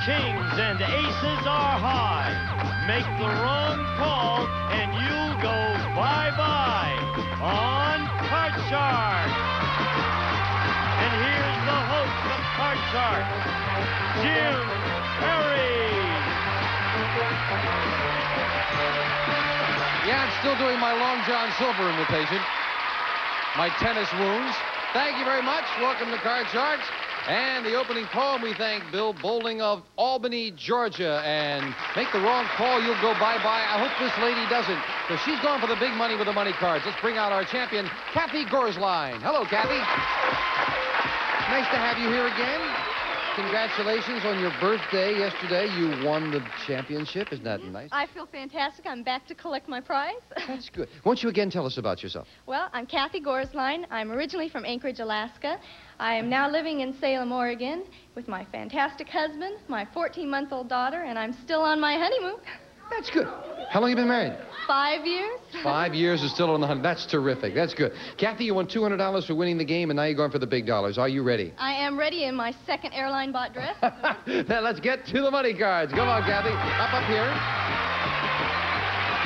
kings and aces are high. Make the wrong call and you'll go bye-bye on Card Shark. And here's the host of Card Shark, Jim Perry. Yeah, I'm still doing my Long John Silver imitation. My tennis wounds. Thank you very much. Welcome to Card Sharks. And the opening poem, we thank Bill Bowling of Albany, Georgia. And make the wrong call, you'll go bye-bye. I hope this lady doesn't, because she's going for the big money with the money cards. Let's bring out our champion, Kathy Gorsline. Hello, Kathy. Nice to have you here again. Congratulations on your birthday yesterday. You won the championship. Isn't that nice? I feel fantastic. I'm back to collect my prize. That's good. Won't you again tell us about yourself? Well, I'm Kathy Gorsline. I'm originally from Anchorage, Alaska. I am now living in Salem, Oregon with my fantastic husband, my 14-month-old daughter, and I'm still on my honeymoon. That's good. How long have you been married? 5 years. 5 years is still on the hunt. That's terrific. That's good. Kathy, you won $200 for winning the game, and now you're going for the big dollars. Are you ready? I am ready in my second airline-bought dress. Now let's get to the money cards. Come on, Kathy. Up here.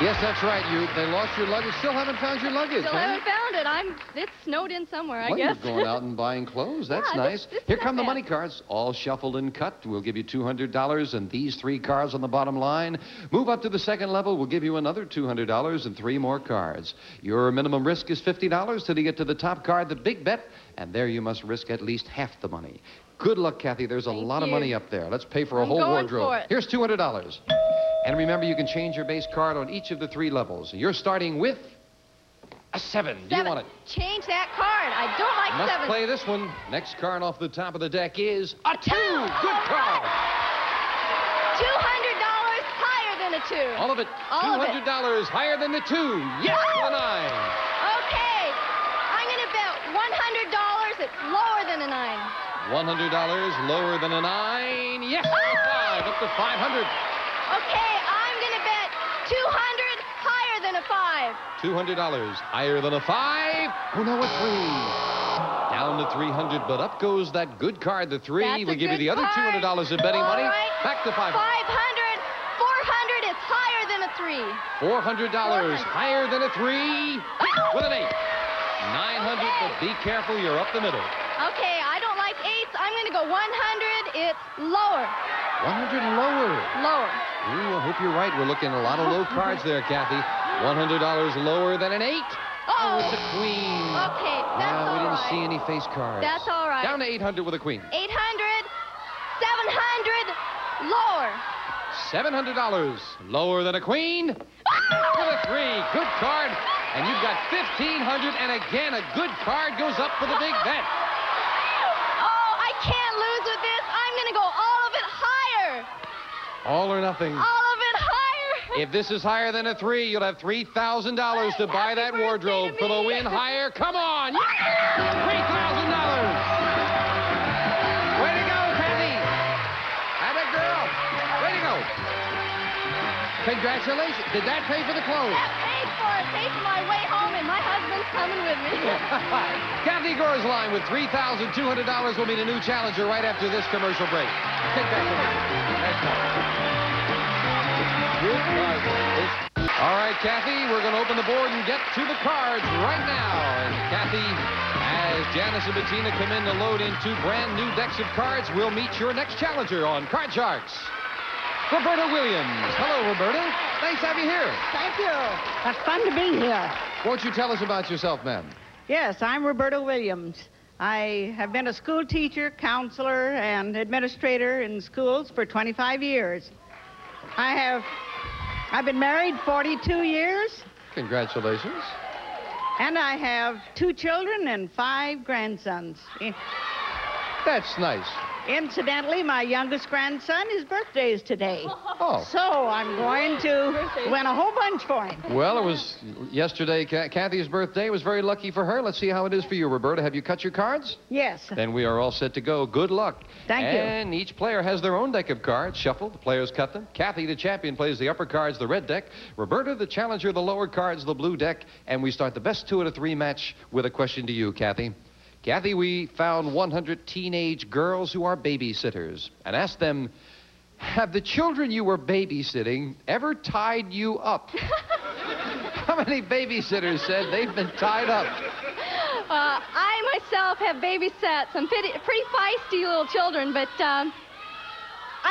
Yes, that's right. They lost your luggage. Still haven't found your luggage. Still haven't found it. It's snowed in somewhere, I guess. You're going out and buying clothes. That's Yeah, nice. this Here not come the bad. money cards, all shuffled and cut. We'll give you $200 and these 3 cards on the bottom line. Move up to the second level. We'll give you another $200 and 3 more cards. Your minimum risk is $50 till you get to the top card, the big bet, and there you must risk at least half the money. Good luck, Kathy. There's a lot of you. money up there. Let's pay for a whole going wardrobe. for it. Here's $200. And remember, you can change your base card on each of the 3 levels. You're starting with a 7. Do you want it? Change that card. I don't like Must 7. play this one. Next card off the top of the deck is a 2. Good card. $200 higher than a 2. All of it. All of it. $200 higher than the 2. Yes, the 9. Okay. I'm going to bet $100 it's lower than a 9. $100 lower than a 9. Yes, a 5. Up to $500. Okay, I'm going to bet $200 higher than a 5. $200 higher than a 5. Oh, no, a 3. Down to $300, but up goes that good card, the 3. That's a We'll give you good the other card. $200 of betting money. All right. Back to $500. 500. 400 is higher than a 3. $400 higher than a 3 with an 8. 900, but be careful, you're up the middle. Okay, I don't like 8s. I'm going to go 100. It's lower. 100 lower. Lower. Ooh, I hope you're right. We're looking at a lot of low cards there, Kathy. $100 lower than an 8. Oh, it's a queen. Okay, that's all we didn't right. see any face cards. That's all right. Down to 800 with a queen. 800. 700. Lower. $700 lower than a queen with a 3. Good card. And you've got $1,500, and again, a good card goes up for the big bet. Oh, I can't lose with this. I'm going to go all of it higher. All or nothing. All of it higher. If this is higher than a 3, you'll have $3,000 to buy that birthday wardrobe. to For the me. win higher, come on! $3,000! Way to go, Kathy! Atta girl! Way to go! Congratulations. Did that pay for the clothes? That paid for it. Paid for my way home, and my husband's coming with me. Kathy Gorsline with $3,200 will be the new challenger right after this commercial break. Congratulations. That's good card. All right, Kathy, we're going to open the board and get to the cards right now. And Kathy, as Janice and Bettina come in to load in 2 brand new decks of cards, we'll meet your next challenger on Card Sharks. Roberta Williams. Hello, Roberta. Nice to have you here. Thank you. It's fun to be here. Won't you tell us about yourself, ma'am? Yes, I'm Roberta Williams. I have been a school teacher, counselor, and administrator in schools for 25 years. I've been married 42 years, Congratulations. and I have 2 children and 5 grandsons. That's nice. Incidentally, my youngest grandson, his birthday is today. Oh. So I'm going to win a whole bunch for him. Well, it was yesterday, Kathy's birthday. It was very lucky for her. Let's see how it is for you, Roberta. Have you cut your cards? Yes. Then we are all set to go. Good luck. Thank you. And each player has their own deck of cards. Shuffled. The players cut them. Kathy, the champion, plays the upper cards, the red deck. Roberta, the challenger, the lower cards, the blue deck. And we start the best 2 out of 3 match with a question to you, Kathy. Kathy, we found 100 teenage girls who are babysitters and asked them, Have the children you were babysitting ever tied you up? How many babysitters said they've been tied up? I myself have babysat some pretty feisty little children, but I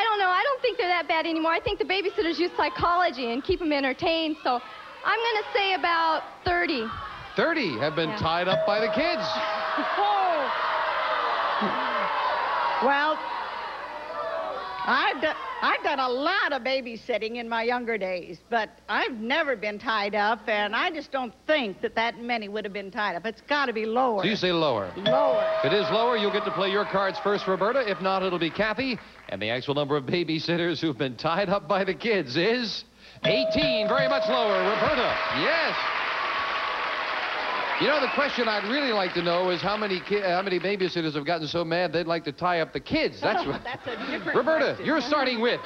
don't know. I don't think they're that bad anymore. I think the babysitters use psychology and keep them entertained, so I'm going to say about 30. 30 have been tied up by the kids. Oh. Well, I've done a lot of babysitting in my younger days, but I've never been tied up, and I just don't think that many would have been tied up. It's got to be lower. So you say lower. Lower. If it is lower, you'll get to play your cards first, Roberta. If not, it'll be Kathy. And the actual number of babysitters who've been tied up by the kids is 18. Very much lower. Roberta, yes. You know, the question I'd really like to know is how many babysitters have gotten so mad they'd like to tie up the kids. That's what. That's a different Roberta, question. you're starting with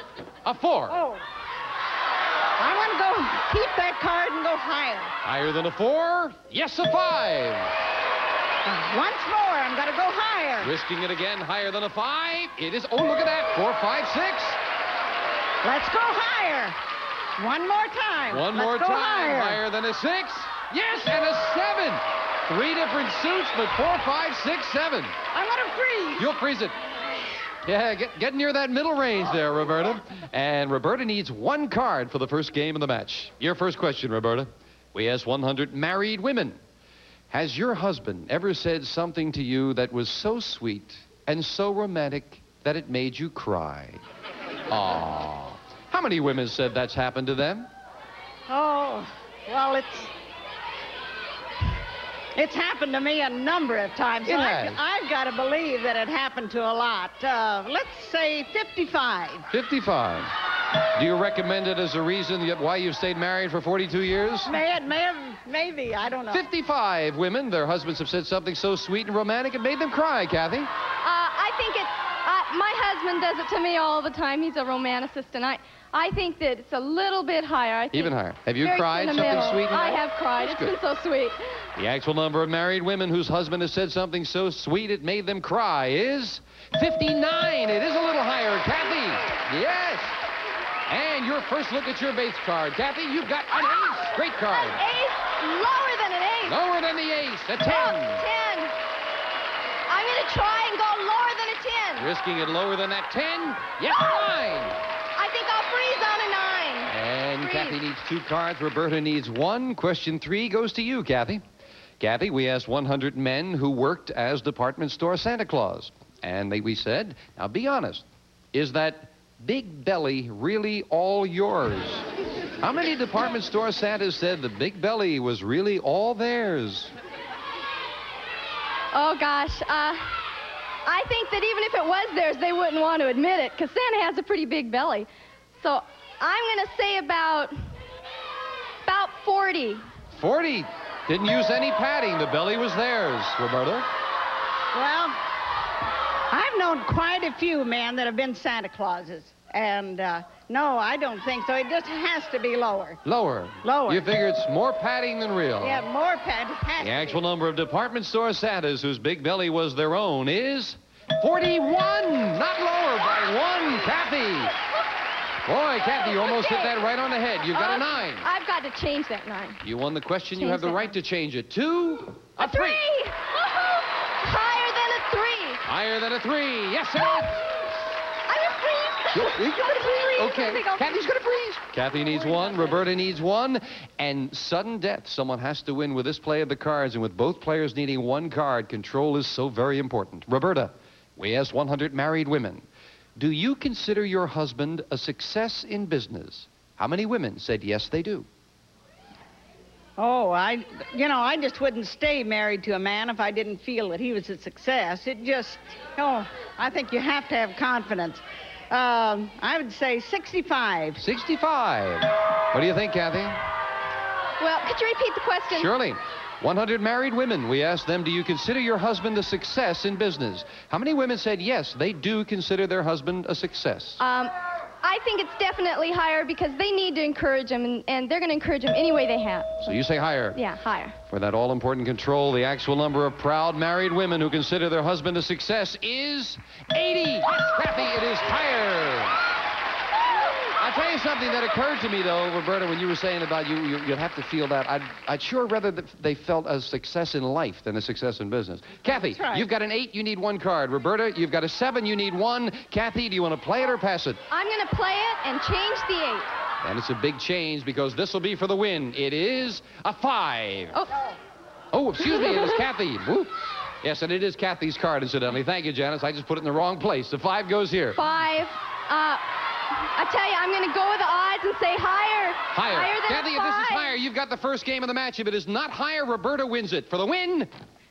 a 4. Oh. I want to go keep that card and go higher. Higher than a 4? Yes, a 5. Once more, I'm going to go higher. Risking it again, higher than a 5. It is, oh, look at that, 4, 5, 6. Let's go higher. One more time. One Let's more go time, higher. higher than a 6. Yes, and a 7. 3 different suits, but 4, 5, 6, 7. I'm going to freeze. You'll freeze it. Yeah, get near that middle range there, Roberta. And Roberta needs 1 card for the first game of the match. Your first question, Roberta. We asked 100 married women. Has your husband ever said something to you that was so sweet and so romantic that it made you cry? Aww. How many women said that's happened to them? Oh, well, it's happened to me a number of times. It has. I've got to believe that it happened to a lot. Let's say 55. 55. Do you recommend it as a reason why you've stayed married for 42 years? Maybe, I don't know. 55 women, their husbands have said something so sweet and romantic it made them cry, Kathy. I think my husband does it to me all the time. He's a romanticist, and I think that it's a little bit higher. I think Even higher. Have you very cried something sentimental. sweet? I have cried. That's It's good. been so sweet. The actual number of married women whose husband has said something so sweet it made them cry is 59. It is a little higher, Kathy. Yes. And your first look at your base card. Kathy, you've got an ace. Great card. An ace, lower than an ace. Lower than the ace, a 10. Oh, 10. I'm going to try and go lower than a 10. Risking it lower than that 10. Yes, 9. I think I'll freeze on a 9. And Freeze. Kathy needs 2 cards. Roberta needs 1. Question 3 goes to you, Kathy. Kathy, we asked 100 men who worked as department store Santa Claus. And we said, now be honest, is that big belly really all yours? How many department store Santas said the big belly was really all theirs? Oh, gosh. I think that even if it was theirs, they wouldn't want to admit it, because Santa has a pretty big belly. So I'm going to say about 40. 40. Didn't use any padding. The belly was theirs, Roberta. Well, I've known quite a few men that have been Santa Clauses. And, no, I don't think so. It just has to be lower. Lower. Lower. You figure it's more padding than real. Yeah, more padding. The actual number of department store Santas whose big belly was their own is 41. Not lower by 1, Kathy. Boy, Kathy, you almost hit that right on the head. You've got a 9. I've got to change that 9. You won the question. You Change have the that right one. to change it to A 3. Higher than a 3. Higher than a 3. Yes, sir. I'm going to freeze. You're gonna freeze. Okay. I think I'll Kathy's going to freeze. Kathy needs 1. Roberta needs 1. And sudden death. Someone has to win with this play of the cards. And with both players needing 1 card, control is so very important. Roberta, we asked 100 married women. Do you consider your husband a success in business? How many women said yes, they do? Oh, I just wouldn't stay married to a man if I didn't feel that he was a success. I think you have to have confidence. I would say 65. 65. What do you think, Kathy? Well, could you repeat the question? Surely. 100 married women. We asked them, do you consider your husband a success in business? How many women said yes, they do consider their husband a success? I think it's definitely higher because they need to encourage him, and they're going to encourage him any way they have. So you say higher. Yeah, higher. For that all-important control, the actual number of proud married women who consider their husband a success is 80. Yes, Kathy, it is higher. I'll tell you something that occurred to me, though, Roberta, when you were saying about you'd have to feel that. I'd sure rather that they felt a success in life than a success in business. Kathy, That's right. you've got an 8, you need 1 card. Roberta, you've got a 7, you need 1. Kathy, do you want to play it or pass it? I'm going to play it and change the 8. And it's a big change because this will be for the win. It is a 5. Oh, Oh, excuse me, it is Kathy. Whoop. Yes, and it is Kathy's card, incidentally. Thank you, Janice. I just put it in the wrong place. The 5 goes here. 5. I tell you, I'm going to go with the odds and say higher. Higher. Higher than Kathy, a if this is 5. higher, you've got the first game of the match. If it is not higher, Roberta wins it. For the win?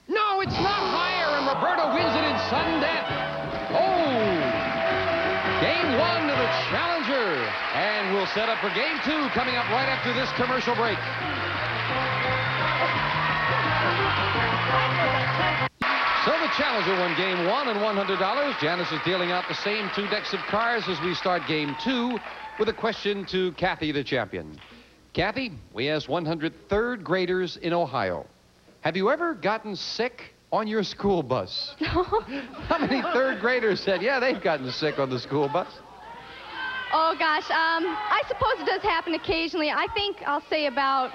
No, it's not higher, and Roberta wins it in sudden death. Oh! Game 1 of the Challenger. And we'll set up for Game 2 coming up right after this commercial break. So the Challenger won Game 1 and $100. Janice is dealing out the same 2 decks of cards as we start Game 2 with a question to Kathy, the champion. Kathy, we asked 100 third graders in Ohio. Have you ever gotten sick on your school bus? How many third graders said, yeah, they've gotten sick on the school bus? Oh, gosh. I suppose it does happen occasionally. I think I'll say about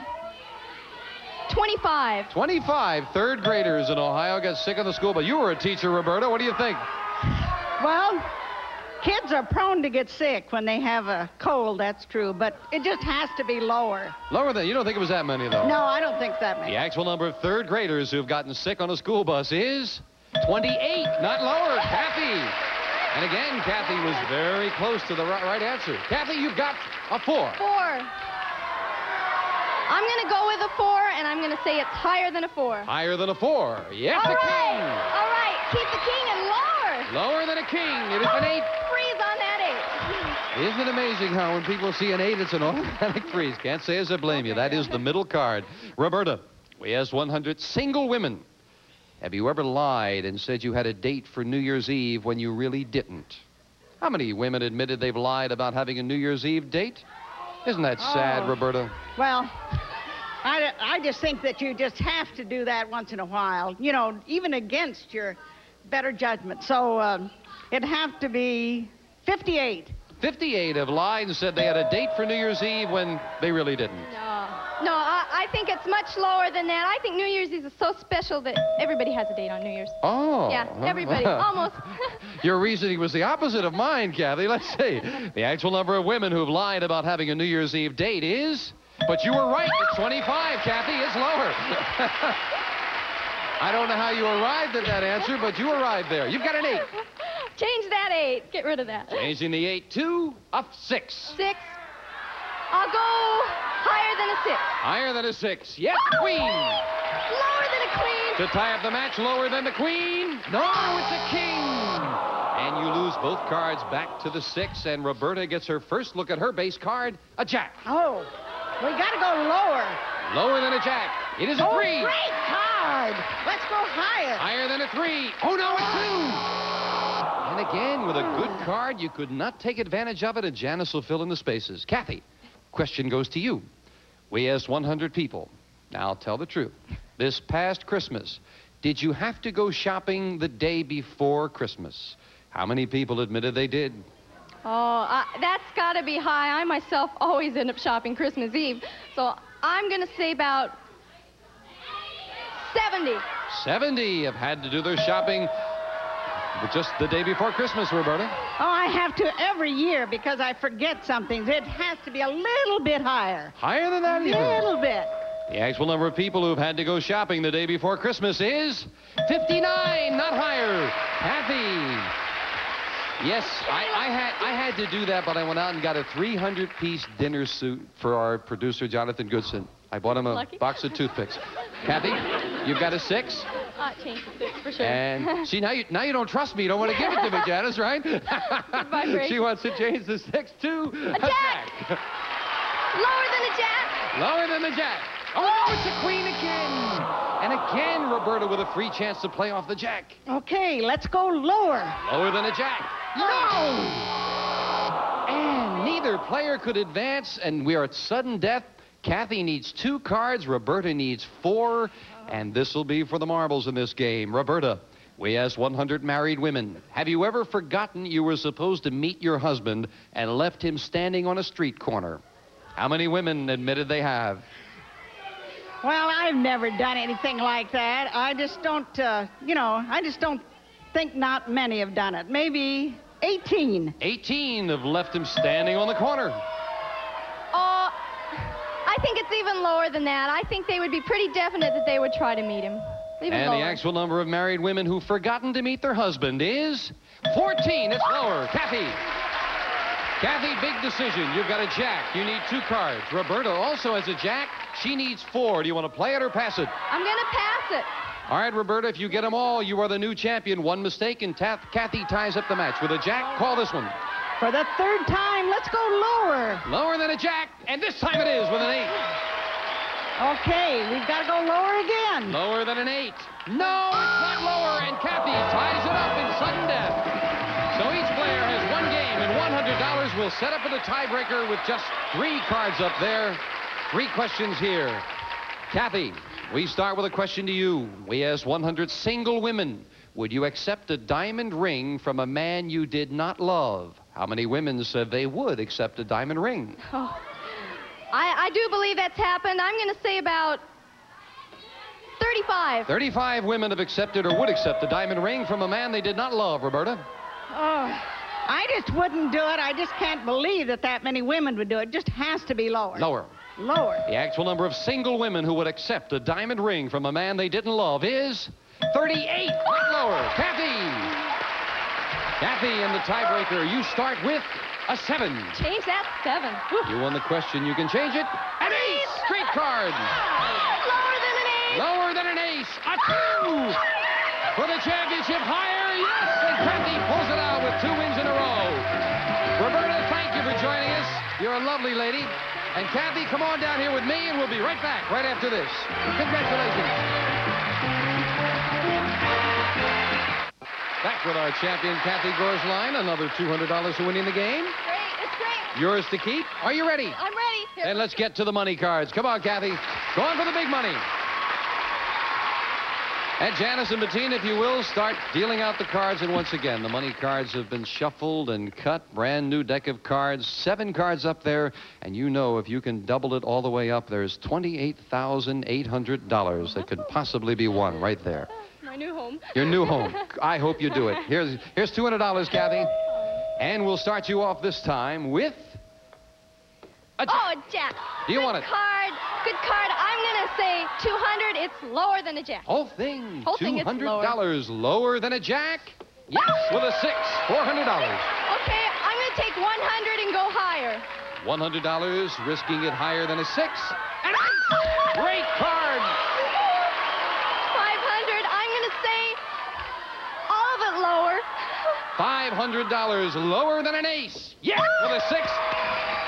25. 25 third graders in Ohio got sick on the school bus. You were a teacher, Roberta. What do you think? Well, kids are prone to get sick when they have a cold, that's true, but it just has to be lower. Lower than, you don't think it was that many, though? No, I don't think that many. The actual number of third graders who have gotten sick on a school bus is 28, not lower. Kathy. And again, Kathy was very close to the right answer. Kathy, you've got a 4. 4. I'm going to go with a 4, and I'm going to say it's higher than a 4. Higher than a 4. Yes, All a right. king. All right. Keep the king and lower. Lower than a king. It is an 8. Freeze on that 8. Isn't it amazing how when people see an 8, it's an automatic freeze? Can't say as I blame you. That is the middle card. Roberta, we asked 100 single women. Have you ever lied and said you had a date for New Year's Eve when you really didn't? How many women admitted they've lied about having a New Year's Eve date? Isn't that sad, Roberta? Well, I just think that you just have to do that once in a while, you know, even against your better judgment. So it'd have to be 58. 58 have lied and said they had a date for New Year's Eve when they really didn't. No, I think it's much lower than that. I think New Year's Eve is so special that everybody has a date on New Year's. Oh. Yeah, everybody, almost. Your reasoning was the opposite of mine, Kathy. Let's see. The actual number of women who've lied about having a New Year's Eve date is... But you were right. It's 25, Kathy. It's lower. I don't know how you arrived at that answer, but you arrived there. You've got an 8. Change that 8. Get rid of that. Changing the 8 to a 6. 6. I'll go higher than a 6. Higher than a 6. Yes, queen. Lower than a queen. To tie up the match, lower than the queen. No, it's a king. And you lose both cards back to the 6, and Roberta gets her first look at her base card, a jack. Oh, we got to go lower. Lower than a jack. It is a 3. Oh, great card. Let's go higher. Higher than a 3. Oh, no, a 2. And again, with a good card, you could not take advantage of it, and Janice will fill in the spaces. Kathy, question goes to you. We asked 100 people. Now, tell the truth. This past Christmas, did you have to go shopping the day before Christmas? How many people admitted they did? Oh, that's got to be high. I myself always end up shopping Christmas Eve. So I'm going to say about 70. 70 have had to do their shopping just the day before Christmas, Roberta. Oh, I have to every year because I forget something. It has to be a little bit higher. Higher than that, A even? little bit. The actual number of people who've had to go shopping the day before Christmas is 59, not higher. Kathy. Yes, I had to do that, but I went out and got a 300-piece dinner suit for our producer, Jonathan Goodson. I bought him a Lucky. box of toothpicks. Kathy, you've got a 6? Change the 6 for sure. And see, now you don't trust me. You don't want to give it to me, Janice, right? vibration. She wants to change the 6 to a jack. Lower than a jack. Lower than the jack. Oh, no, it's a queen again. And again, Roberta with a free chance to play off the jack. Okay, let's go lower. Lower than a jack. No! And neither player could advance, and we are at sudden death. Kathy needs 2 cards. Roberta needs 4. And this will be for the marbles in this game. Roberta, We asked 100 married women, have you ever forgotten you were supposed to meet your husband and left him standing on a street corner? How many women admitted they have? Well, I've never done anything like that. I just don't, I just don't think not many have done it. Maybe 18. 18 have left him standing on the corner. Oh, I think it's even lower than that. I think they would be pretty definite that they would try to meet him. Even And lower. the actual number of married women who've forgotten to meet their husband is 14. It's lower. Kathy. Kathy, big decision. You've got a jack. You need 2 cards. Roberta also has a jack. She needs 4. Do you want to play it or pass it? I'm going to pass it. All right, Roberta, if you get them all, you are the new champion. One mistake, and Kathy ties up the match. With a jack, call this one. For the 3rd time, let's go lower. Lower than a jack, and this time it is with an 8. Okay, we've got to go lower again. Lower than an 8. No, it's not lower, and Kathy ties it up in sudden death. So each player has 1 game, and $100 will set up for the tiebreaker with just 3 cards up there. 3 questions here. Kathy, we start with a question to you. We asked 100 single women, would you accept a diamond ring from a man you did not love? How many women said they would accept a diamond ring? Oh, I do believe that's happened. I'm going to say about 35. 35 women have accepted or would accept a diamond ring from a man they did not love. Roberta? Oh, I just wouldn't do it. I just can't believe that many women would do it. It just has to be lower. Lower. Lower. The actual number of single women who would accept a diamond ring from a man they didn't love is 38. Right lower. Kathy. Kathy in the tiebreaker. You start with a 7. Change that 7. Whew. You won the question. You can change it. An ace. Straight card. Lower than an 8. Lower than an ace. A 2. For the championship. Higher. Yes. And Kathy pulls it out with 2 wins in a row. Roberta, thank you for joining us. You're a lovely lady. And Kathy, come on down here with me, and we'll be right back right after this. Congratulations. Back with our champion, Kathy Gorsline. Another $200 for winning the game. Great. It's great. Yours to keep. Are you ready? I'm ready. Here. And let's get to the money cards. Come on, Kathy. Go on for the big money. And Janice and Bettina, if you will, start dealing out the cards. And once again, the money cards have been shuffled and cut. Brand new deck of cards. 7 cards up there. And you know if you can double it all the way up, there's $28,800 that could possibly be won right there. My new home. Your new home. I hope you do it. Here's $200, Kathy. And we'll start you off this time with a jack. Oh, a jack. Do you Good want it? Card. Good card. I'm going to say 200. It's lower than a jack. Whole thing. Whole thing, it's $200 lower than a jack. Yes, with a 6. $400. Okay, I'm going to take 100 and go higher. $100, risking it higher than a 6. And an ace. Great card. 500. I'm going to say all of it lower. $500 lower than an ace. Yes, with a 6.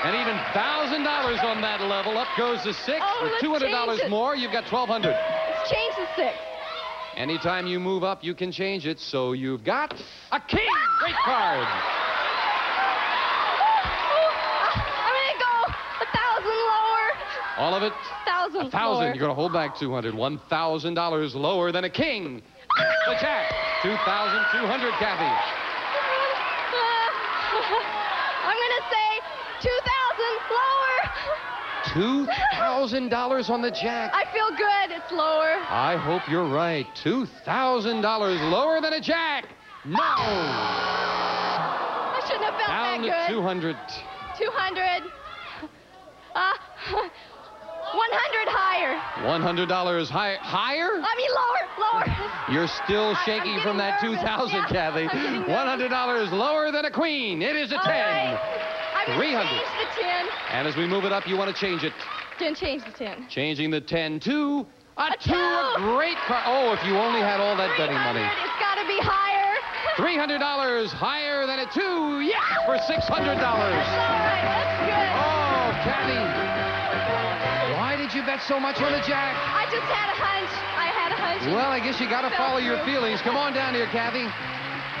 And even $1,000 on that level. Up goes the 6. Oh, With let's $200 change it. more, you've got $1,200. Let's change the 6. Anytime you move up, you can change it. So you've got a king. Great card. I'm going to go 1,000 lower. All of it? 1,000 1,000. lower. You're going to hold back 200. $1,000 lower than a king. The jack. 2,200, Kathy. I'm going to say 2,000 lower. $2,000 on the jack. I feel good. It's lower. I hope you're right. $2,000 lower than a jack. No. I shouldn't have felt Down to that good. 200. 200. 100 higher. $100 higher. Higher? I mean lower. You're still I'm shaking getting from that nervous. 2,000, Yeah, Kathy. I'm getting nervous. $100 lower than a queen. It is a 10. All right. I'm going to 300. change the 10. And as we move it up, you want to change it. Then change the 10. Changing the 10 to a 2. 2. A great card. Oh, if you only had all that betting 300. money. It's got to be higher. $300 higher than a 2. Yeah, for $600. That's all right. That's good. Oh, Kathy. Why did you bet so much on the jack? I just had a hunch. Well, I guess you got to follow your feelings. Come on down here, Kathy.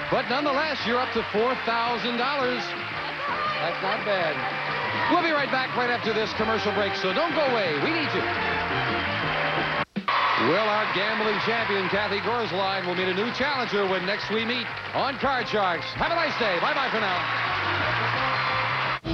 But nonetheless, you're up to $4,000. That's not bad. We'll be right back right after this commercial break, so don't go away. We need you. Well, our gambling champion, Kathy Gorsline, will meet a new challenger when next we meet on Card Sharks. Have a nice day. Bye-bye for now.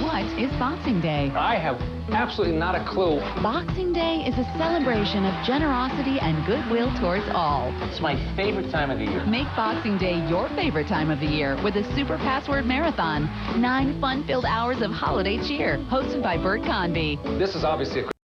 What is Boxing Day? I have absolutely not a clue. Boxing Day is a celebration of generosity and goodwill towards all. It's my favorite time of the year. Make Boxing Day your favorite time of the year with a Super Password Marathon. 9 fun-filled hours of holiday cheer, hosted by Bert Convy. This is obviously a